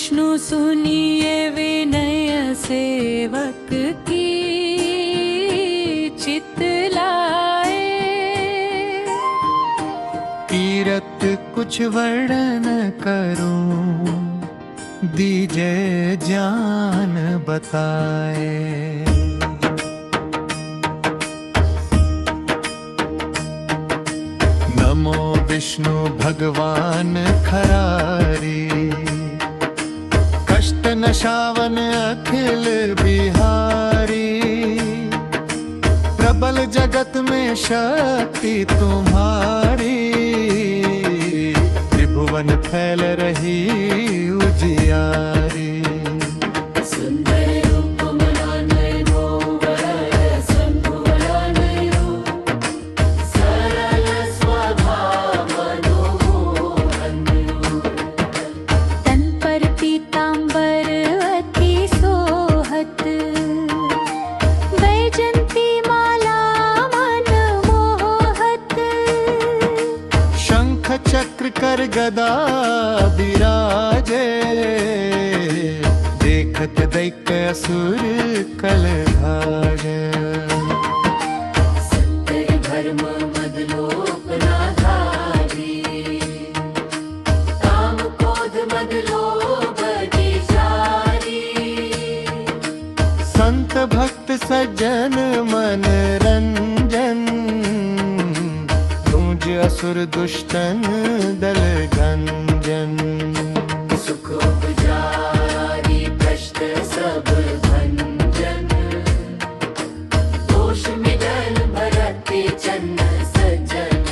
विष्णु सुनिए विनय सेवक की चितलाए। तीरथ कुछ वर्णन करूं, दीजे ज्ञान बताए। नमो विष्णु भगवान खरारी, कष्ट नशावन अखिल बिहारी। प्रबल जगत में शक्ति तुम्हारी, त्रिभुवन फैल रही उजियारी। चक्र कर गदा विराजे, देखत दैत्य असुर कल भागे। सत्य धर्म मद लोक ना धारी, काम क्रोध मद लोभ विचारी। संत भक्त सज्जन मन रंजन, असुर दुष्टन दल गंजन। सुख उपजारी भ्रष्ट सब भंजन, दोष मिटल भरत चन्न सज्जन।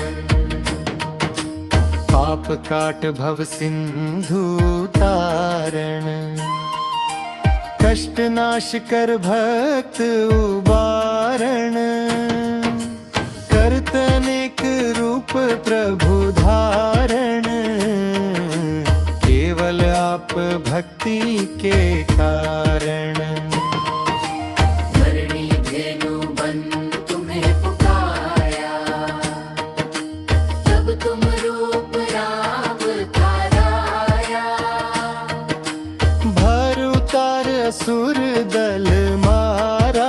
पाप काट भव सिंधु तारण, कष्ट नाश कर भक्त उबारण। करत अनेक रूप प्रभु धारण, केवल आप भक्ति के कारण। धरणी धेनु बन तुम्हें पुकारा, तब तुम रूप राम धाराया। भर उतार असुर दल मारा,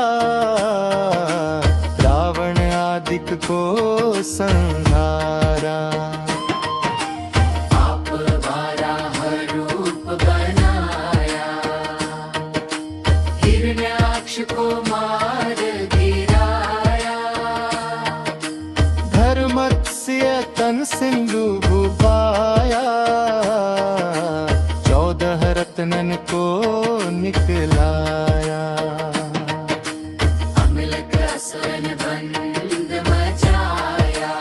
को संहारा। आप वाराह रूप बनाया, हिरण्याक्ष को मार गिराया। धर्मत्स्य तन सिंधु पाया, 14 रत्नन को निकलाया। अमलक असुरन बंद मचाया,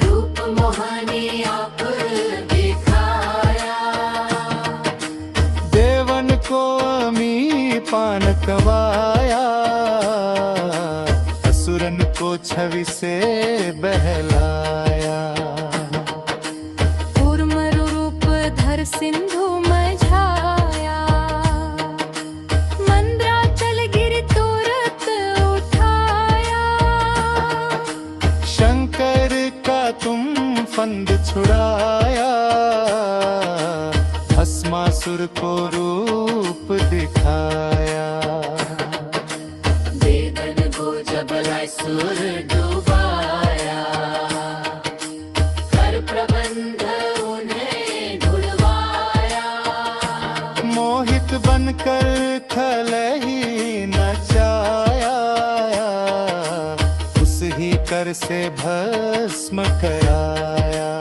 रूप मोहनी आप दिखाया। देवन को अमी पान कवाया, असुरन को छवि से बहलाया। कूर्म रूप धर सिंधु मझाया, मंद्राचल गिर तुरत उठाया। शंकर का तुम फंद छुड़ाया, भस्मासुर को रूप दिखाया। वेदन को जबलाय सुर डुबाया, कर प्रबंध उन्हें ढुलवाया। मोहित बनकर खल ही नचाया, उस ही कर से भस्म कराया।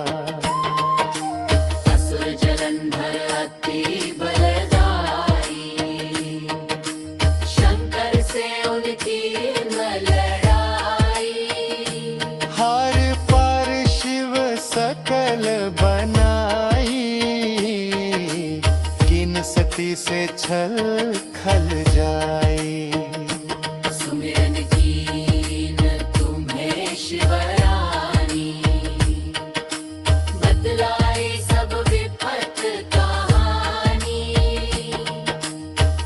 असुर जलंधर अति बलदाई, शंकर से उनकी न लड़ाई। हार पार शिव सकल बनाई, किन सती से छल खल जाई। सुमिरन कीन तुम्हें शिवरानी, बतलाई सब विपत कहानी।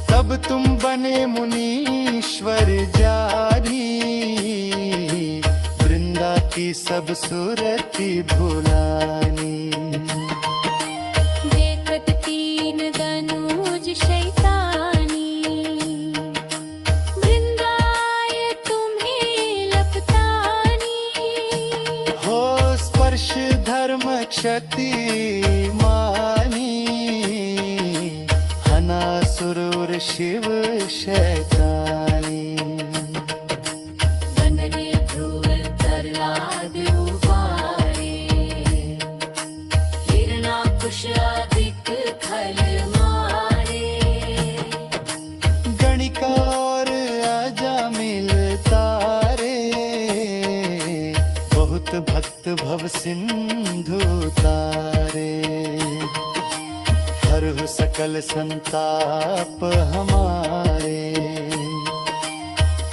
तब तुम बने मुनीश्वर जारी, वृंदा की सब सुरति भुलानी। देखत की शक्तिमानी हनासुर शिव शैतानी बनने ध्रुव तरला दुबारे हिरणा कुश अधिक खल मारे गणिका और अजामिल तारे बहुत भक्त भव सिंधु तारे हरहु सकल संताप हमारे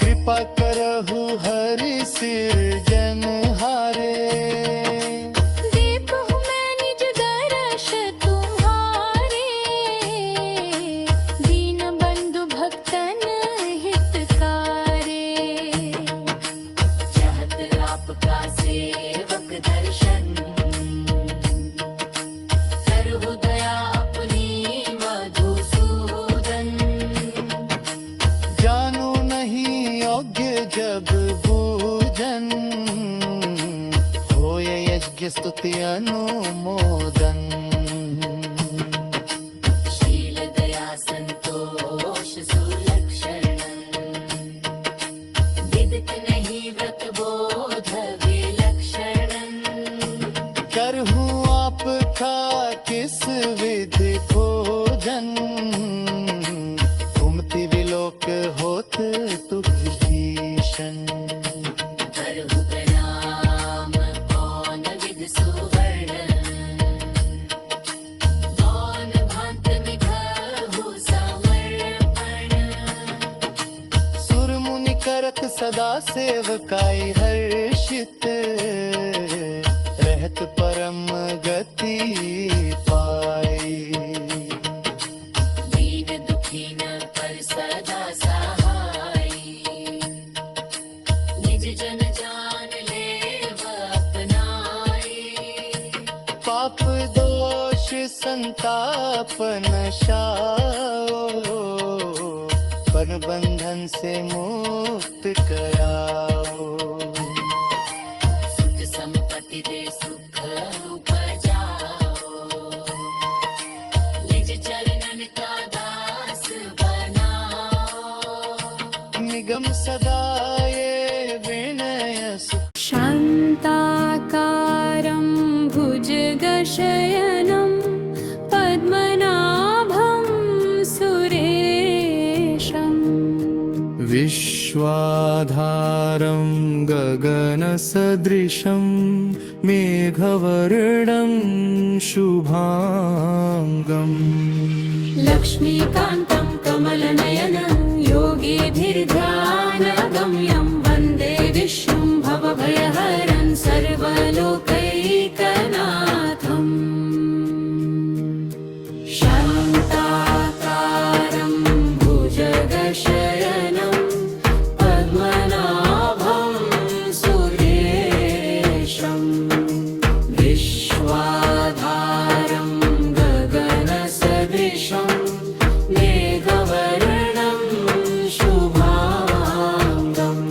कृपा करहु हरि सिरजनहारे देखो मैं निज दर्श तुम्हारे दीन बंधु भक्तन हितकारे चाहत आपका सेवक दर्शन करहु दया अपनी मधुसूदन जानू नहीं योग्य जब पूजन होय यज्ञ स्तुति अनुमोदन शील दया संतोष सुलक्षण विदित नहीं व्रत बोध विलक्षण करहूँ आपका किस विधि भोजन घूमती विलोक होत तुझ भीषण करहु प्रणाम कौन विद सुवर्ण कौन भांत निभहु समर्पण सुर मुनि करत सदा सेवकाई हर्षित रहत परम गति पाई दीन दुखीन पर सदा सहाय निज जन जान लेव अपनाई पाप दोष संताप नशाओ पर बंधन से मुक्त कराओ सुख संपत्ति दे सुख उपजाओ निज चरणन का दास बनाओ निगम सदा ये विनय सुख शान्ताकारं भुजगशयनं पद्मनाभं सुरेशम् विश्वाधारं गगनसदृशं मेघवर्णं शुभाङ्गम् लक्ष्मीकान्तं कमलनयनं योगिभिर्ध्यानगम्यं वन्दे विष्णुं भवभयहरं सर्वलोकैकनाथम् शान्ताकारं भुजगशयनं पद्मनाभं सुरेशम् विश्वाधारं गगनसदृशं मेघवर्णं शुभाङ्गम्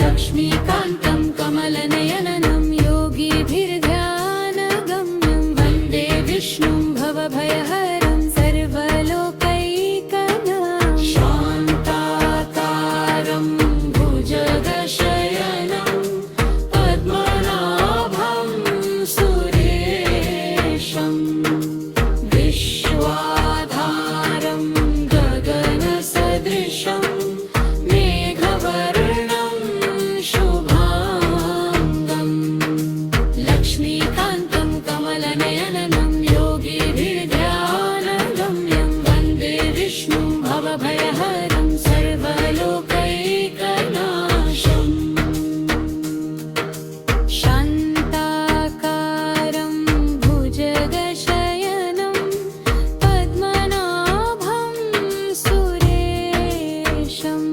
लक्ष्मीकान्तं कमलनयनं योगिभिर्ध्यानगम्यं वन्दे विष्णुं भवभयहरं सर्वलोकैकनाथं शान्ताकारं भुजगशयनं पद्मनाभं सुरेशम् विश्वाधारं गगनसदृशं मेघवर्णं शुभाङ्गम् लक्ष्मीकान्तं कमलनयनं योगिभिर्ध्यानगम्यं वन्दे विष्णुं भवभयहरं सर्वलोकैकनाशम् शान्ताकारं भुजगशयनं पद्मनाभं सुरेशम्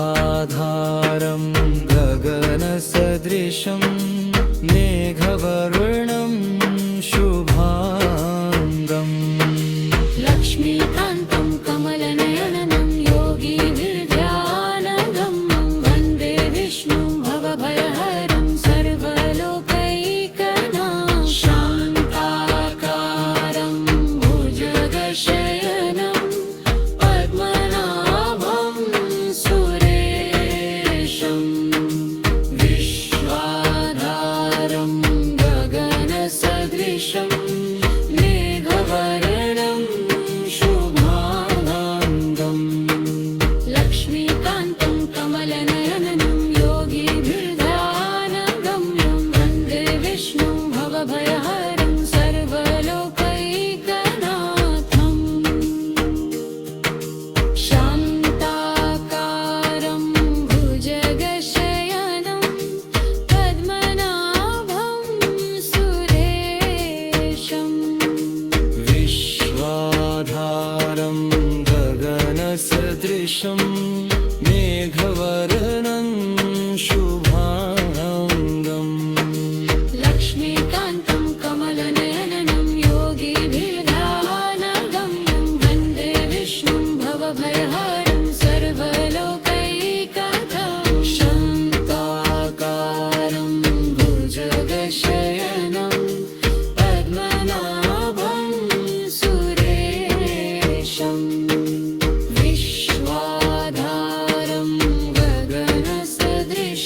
विश्वाधारं गगनसदृशं मेघवर्णं शुभाङ्गम् लक्ष्मीकान्तं कमलनयनं योगिभिर्ध्यानगम्यं वन्दे विष्णुं भवभयहरं सर्वलोकैकनाथम्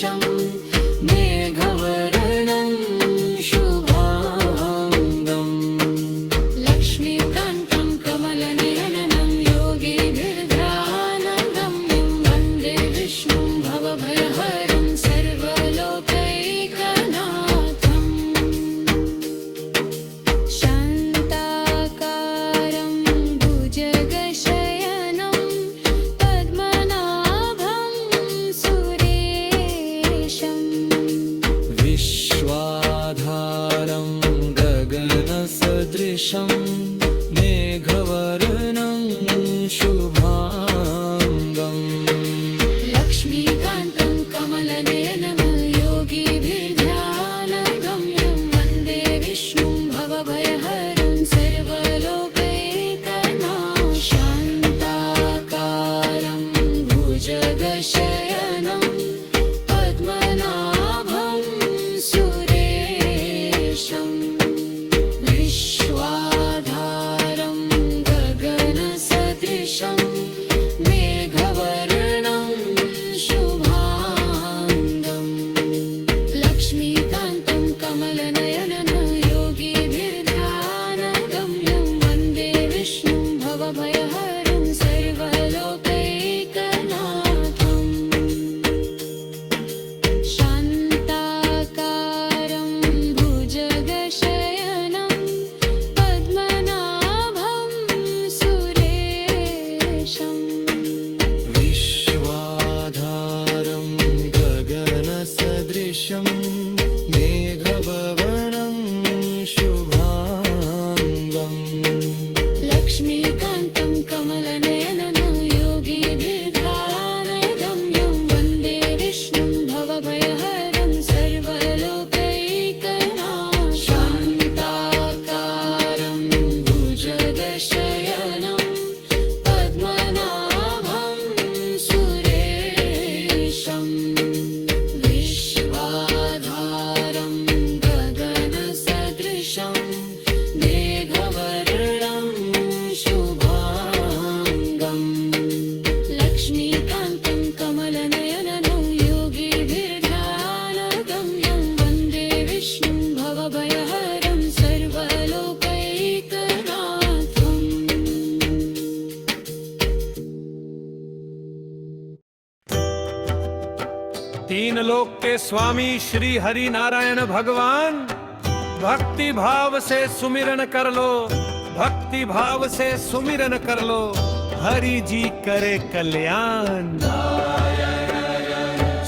सदृशं मेघवर्णं शुभाङ्गम् लक्ष्मीकान्तं कमलनयनं योगिभिर्ध्यानगम्यं वन्दे विष्णुं भवभयहरं सर्वलोकैकनाथम् शान्ताकारं भुजगशयनं पद्मनाभं सुरेशम् विश्वाधारं गगनसदृशं मेघवर्णं शुभाङ्गम् लक्ष्मीकान्तं कमलनयनं योगिभिर्ध्यानगम्यं वन्दे विष्णुं भवभयहरं सर्वलोकैकनाथं शान्ताकारं भुजगशयनं पद्मनाभं सुरेशम् विश्वाधारं गगनसदृशं मेघवर्णं शुभाङ्गम् लक्ष्मीकान्तं कमलनयनं योगिभिर्ध्यानगम्यं वन्दे विष्णुं भवभयहरं सर्वलोकैकनाथम् शान्ताकारं भुजगशयनं पद्मनाभं सुरेशम् विश्वाधारं गगनसदृशं मेघवर्णं शुभाङ्गम् लक्ष्मीकान्तं कमलनयनं योगिभिर्ध्यानगम्यं वन्दे विष्णुं भवभयहरं सर्वलोकैकनाथं शान्ताकारं भुजगशयनं पद्मनाभं सुरेशम् विश्वाधारं गगनसदृशं मेघवर्णं शुभाङ्गम् लक्ष्मीकान्तं कमलनयनं योगिभिर्ध्यानगम्यं वन्दे विष्णुं भवभयहरं सर्वलोकैकनाथम् तीन लोक के स्वामी श्री हरि नारायण भगवान, भक्ति भाव से सुमिरन कर लो, भक्ति भाव से सुमिरन कर लो, हरि जी करे कल्याण।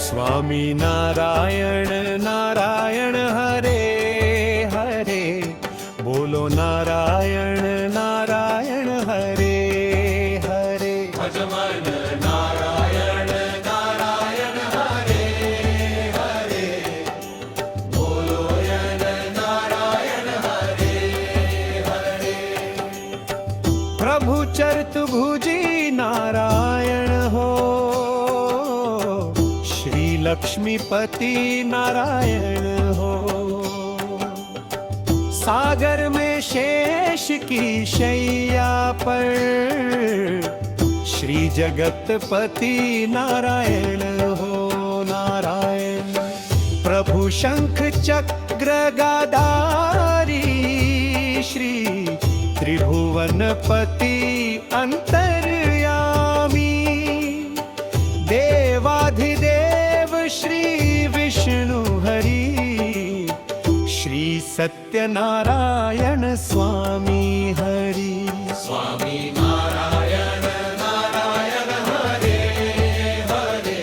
स्वामी नारायण नारायण हरे हरे, बोलो नारायण नारायण हरे हरे। भजमन नारायण नारायण हरे हरे, बोलो यन नारायण हरे हरे। प्रभु चरित भुजी नारायण हो, श्री लक्ष्मीपति नारायण हो। सागर में शेष की शैया पर श्री जगतपति नारायण हो नारायण। प्रभु शंख चक्र गदारी श्री त्रिभुवनपति अंतर्यामी। देवाधिदेव श्री विष्णु हरि, श्री सत्यनारायण स्वामी हरि। स्वामी नारायण नारायण हरे हरे,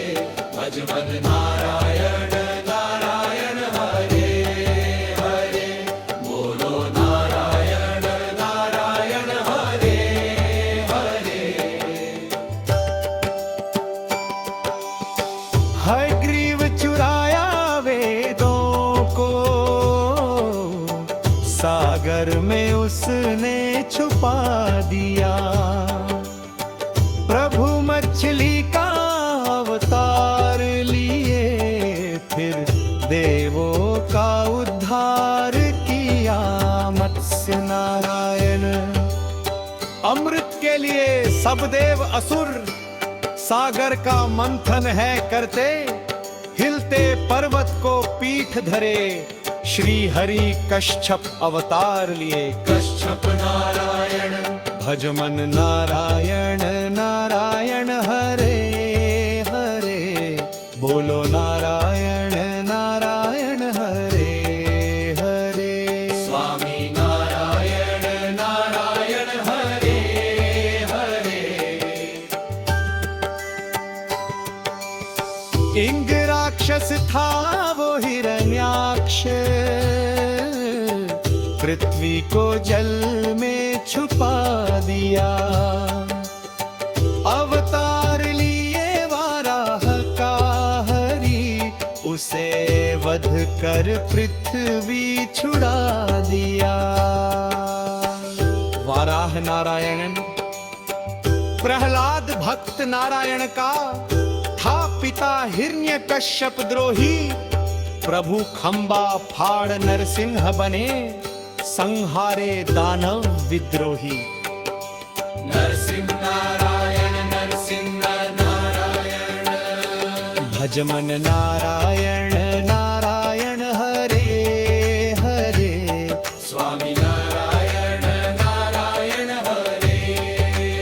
भजमन नारायण नारायण हरे हरे, बोलो नारायण नारायण हरे हरे। हयग्रीव चुराया वेदों को, सागर में उसने छुपा दिया। प्रभु मछली का अवतार लिए, फिर देवों का उद्धार किया। मत्स्य नारायण अमृत के लिए सब देव असुर सागर का मंथन है करते, हिलते ते पर्वत को पीठ धरे, श्री हरि कश्यप अवतार लिए। कश्यप नारायण भज मन नारायण नारायण हरे हरे, बोलो नारायण नारायण हरे हरे। स्वामी नारायण नारायण हरे हरे। इंग राक्षस था वो हिरण्याक्ष, पृथ्वी को जल में छुपा दिया। अवतार लिए वाराह का हरि, उसे वध कर पृथ्वी छुड़ा दिया। वाराह नारायण प्रहलाद भक्त नारायण का था पिता हिरण्यकश्यप द्रोही। प्रभु खंबा फाड़ नरसिंह बने, संहारे दानव विद्रोही। नरसिंह नारायण नरसिंह नारायण। भज मन नारायण नारायण हरे हरे, स्वामी नारायण नारायण हरे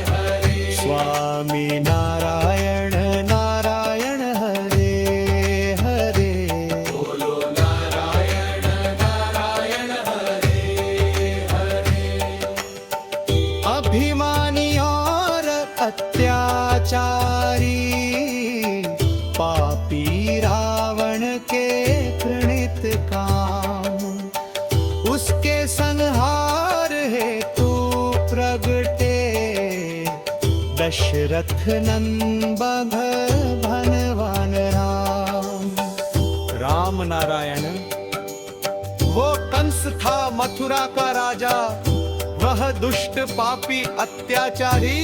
हरे। स्वामी नारायण नारायण हरे हरे। बोलो नारायण नारायण हरे हरे। अभिमानी और अत्याचारी, पापी रावण के प्रणित काम, उसके संहार हेतु प्रगटे, दशरथ नंदन भगवान राम। राम नारायण वो कंस था मथुरा का राजा, वह दुष्ट पापी अत्याचारी।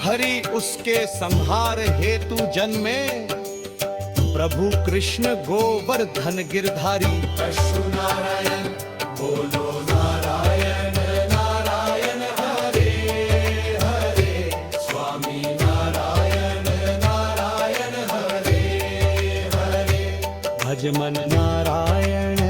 हरि उसके संहार हेतु जन्मे, प्रभु कृष्ण गोवर्धन गिरधारी। अश्वु नारायण बोलो नारायण नारायण हरे हरे। स्वामी नारायण नारायण हरे हरे। भज मन नारायण